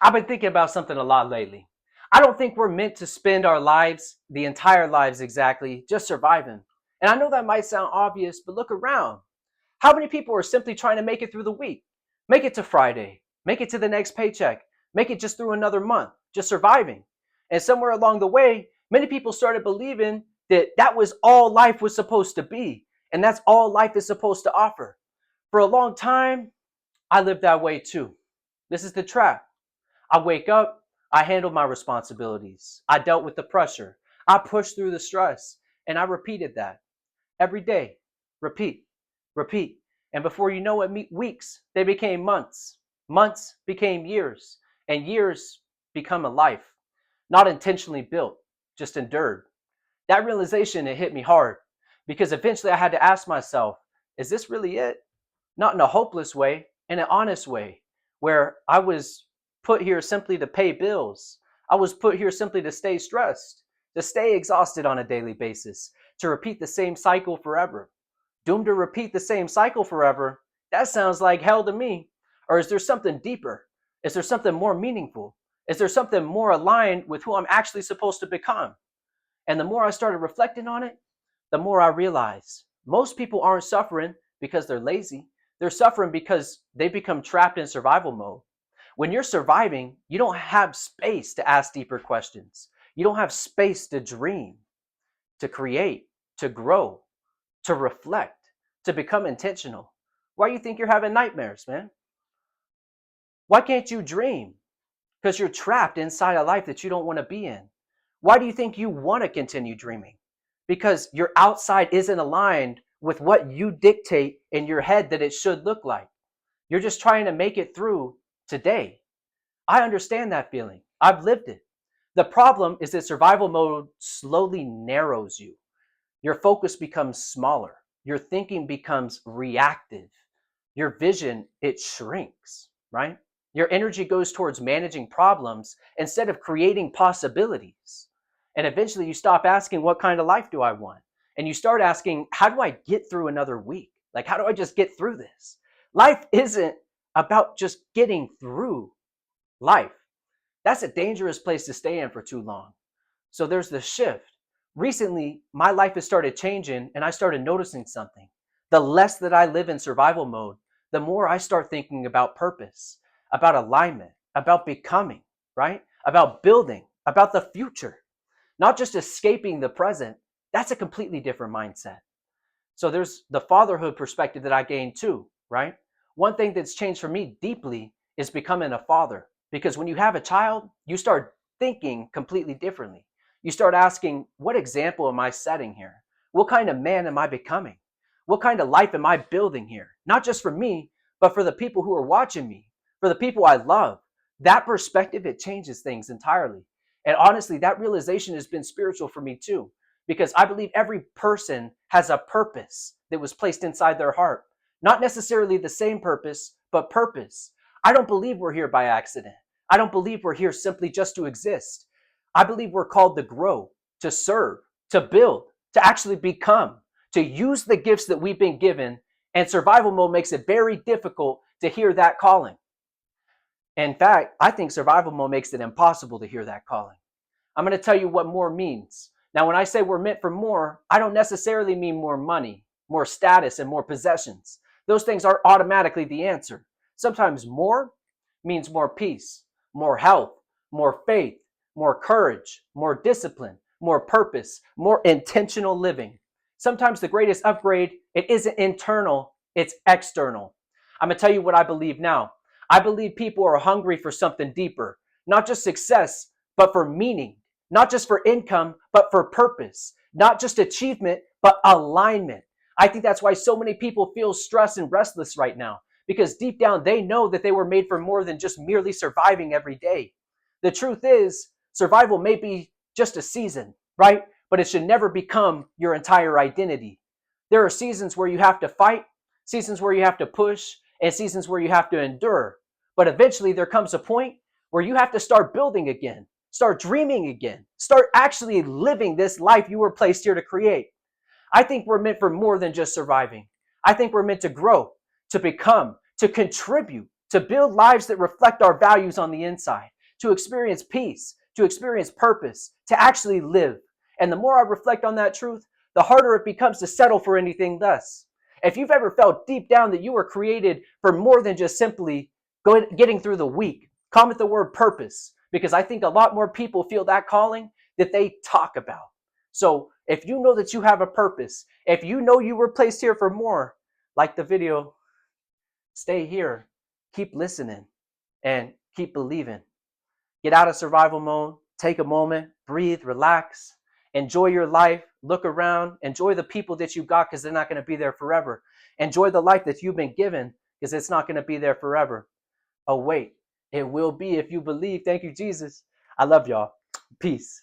I've been thinking about something a lot lately. I don't think we're meant to spend our lives, the entire lives exactly, just surviving. And I know that might sound obvious, but look around. How many people are simply trying to make it through the week? Make it to Friday, make it to the next paycheck, make it just through another month, just surviving. And somewhere along the way, many people started believing that that was all life was supposed to be, and that's all life is supposed to offer. For a long time, I lived that way too. This is the trap. I wake up, I handle my responsibilities, I dealt with the pressure, I pushed through the stress, and I repeated that every day. Repeat, repeat. And before you know it, weeks, they became months. Months became years, and years become a life. Not intentionally built, just endured. That realization, it hit me hard because eventually I had to ask myself, is this really it? Not in a hopeless way, in an honest way, where I was put here simply to pay bills. I was put here simply to stay stressed, to stay exhausted on a daily basis, to repeat the same cycle forever. Doomed to repeat the same cycle forever? That sounds like hell to me. Or is there something deeper? Is there something more meaningful? Is there something more aligned with who I'm actually supposed to become? And the more I started reflecting on it, the more I realized most people aren't suffering because they're lazy. They're suffering because they become trapped in survival mode. When you're surviving, you don't have space to ask deeper questions. You don't have space to dream, to create, to grow, to reflect, to become intentional. Why do you think you're having nightmares, man? Why can't you dream? Because you're trapped inside a life that you don't want to be in. Why do you think you want to continue dreaming? Because your outside isn't aligned with what you dictate in your head that it should look like. You're just trying to make it through today. I understand that feeling. I've lived it. The problem is that survival mode slowly narrows you. Your focus becomes smaller. Your thinking becomes reactive. Your vision, it shrinks, right? Your energy goes towards managing problems instead of creating possibilities. And eventually you stop asking, what kind of life do I want? And you start asking, how do I get through another week? Like, how do I just get through this? Life isn't about just getting through life. That's a dangerous place to stay in for too long. So there's the shift. Recently, my life has started changing and I started noticing something. The less that I live in survival mode, the more I start thinking about purpose, about alignment, about becoming, right? About building, about the future, not just escaping the present. That's a completely different mindset. So there's the fatherhood perspective that I gained too, right? One thing that's changed for me deeply is becoming a father. Because when you have a child, you start thinking completely differently. You start asking, what example am I setting here? What kind of man am I becoming? What kind of life am I building here? Not just for me, but for the people who are watching me, for the people I love. That perspective, it changes things entirely. And honestly, that realization has been spiritual for me too because I believe every person has a purpose that was placed inside their heart. Not necessarily the same purpose, but purpose. I don't believe we're here by accident. I don't believe we're here simply just to exist. I believe we're called to grow, to serve, to build, to actually become, to use the gifts that we've been given. And survival mode makes it very difficult to hear that calling. In fact, I think survival mode makes it impossible to hear that calling. I'm going to tell you what more means. Now, when I say we're meant for more, I don't necessarily mean more money, more status, and more possessions. Those things are automatically the answer. Sometimes more means more peace, more health, more faith, more courage, more discipline, more purpose, more intentional living. Sometimes the greatest upgrade, it isn't internal, it's external. I'm going to tell you what I believe now. I believe people are hungry for something deeper, not just success, but for meaning, not just for income, but for purpose, not just achievement, but alignment. I think that's why so many people feel stressed and restless right now, because deep down they know that they were made for more than just merely surviving every day. The truth is, survival may be just a season, right? But it should never become your entire identity. There are seasons where you have to fight, seasons where you have to push, and seasons where you have to endure. But eventually there comes a point where you have to start building again, start dreaming again, start actually living this life you were placed here to create. I think we're meant for more than just surviving. I think we're meant to grow, to become, to contribute, to build lives that reflect our values on the inside, to experience peace, to experience purpose, to actually live. And the more I reflect on that truth, the harder it becomes to settle for anything less. If you've ever felt deep down that you were created for more than just simply getting through the week, comment the word purpose, because I think a lot more people feel that calling that they talk about. So if you know that you have a purpose, if you know you were placed here for more, like the video, stay here, keep listening, and keep believing. Get out of survival mode, take a moment, breathe, relax, enjoy your life, look around, enjoy the people that you got because they're not going to be there forever. Enjoy the life that you've been given because it's not going to be there forever. Oh, wait, it will be if you believe. Thank you, Jesus. I love y'all. Peace.